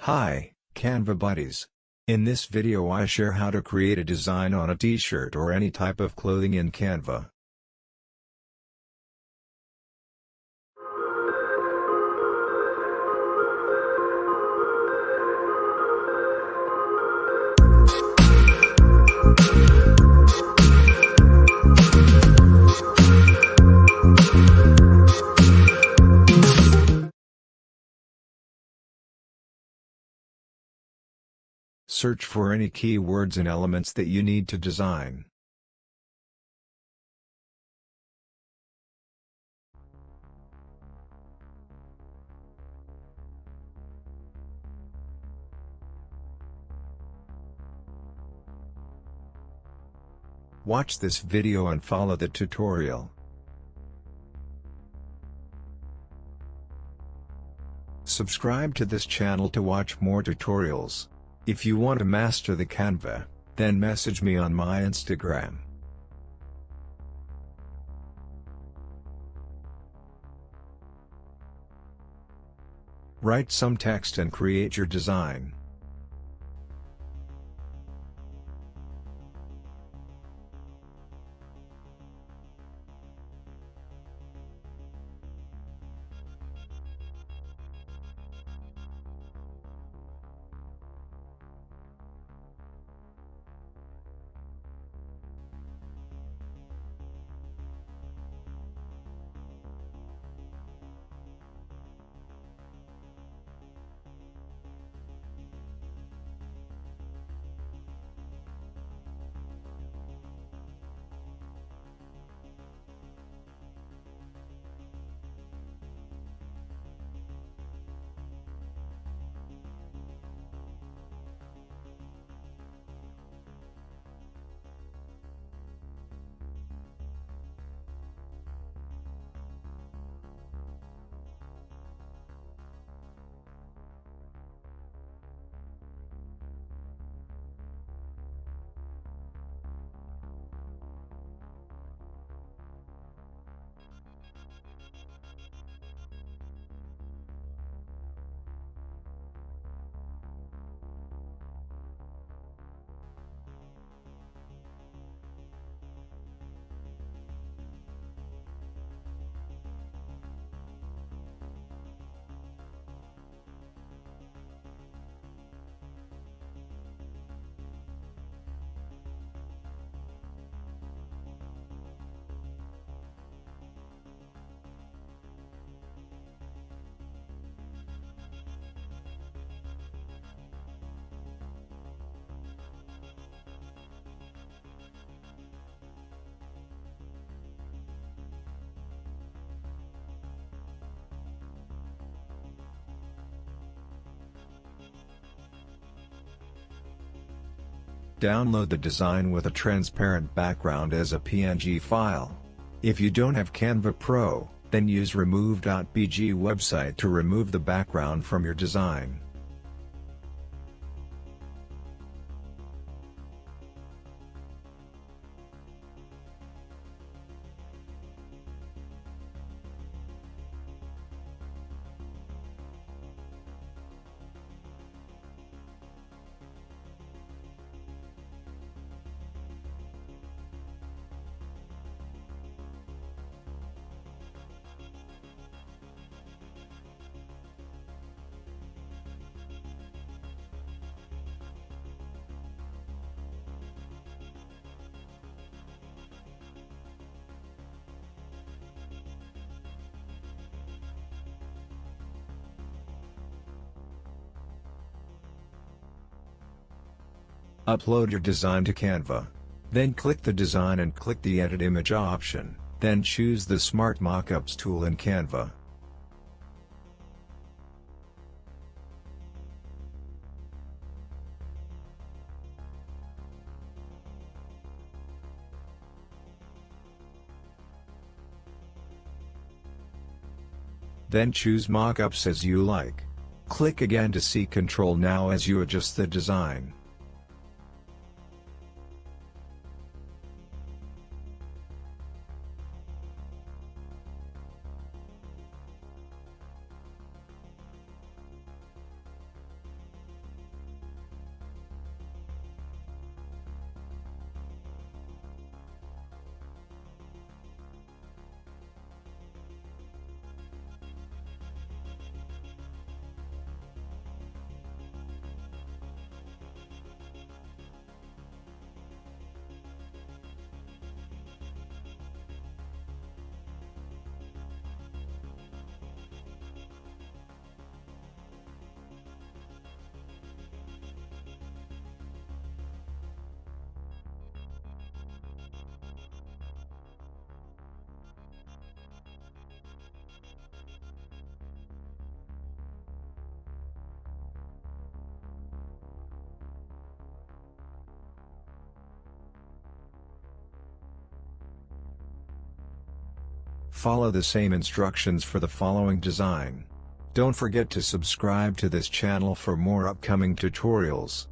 Hi, Canva buddies. In this video I share how to create a design on a t-shirt or any type of clothing in Canva. Search for any keywords and elements that you need to design. Watch this video and follow the tutorial. Subscribe to this channel to watch more tutorials. If you want to master the Canva, then message me on my Instagram. Write some text and create your design. Download the design with a transparent background as a PNG file. If you don't have Canva Pro, then use remove.bg website to remove the background from your design. Upload your design to Canva. Then click the design and click the Edit Image option, then choose the Smart Mockups tool in Canva. Then choose Mockups as you like. Click again to see Control Now as you adjust the design. follow the same instructions for the following design. Don't forget to subscribe to this channel for more upcoming tutorials.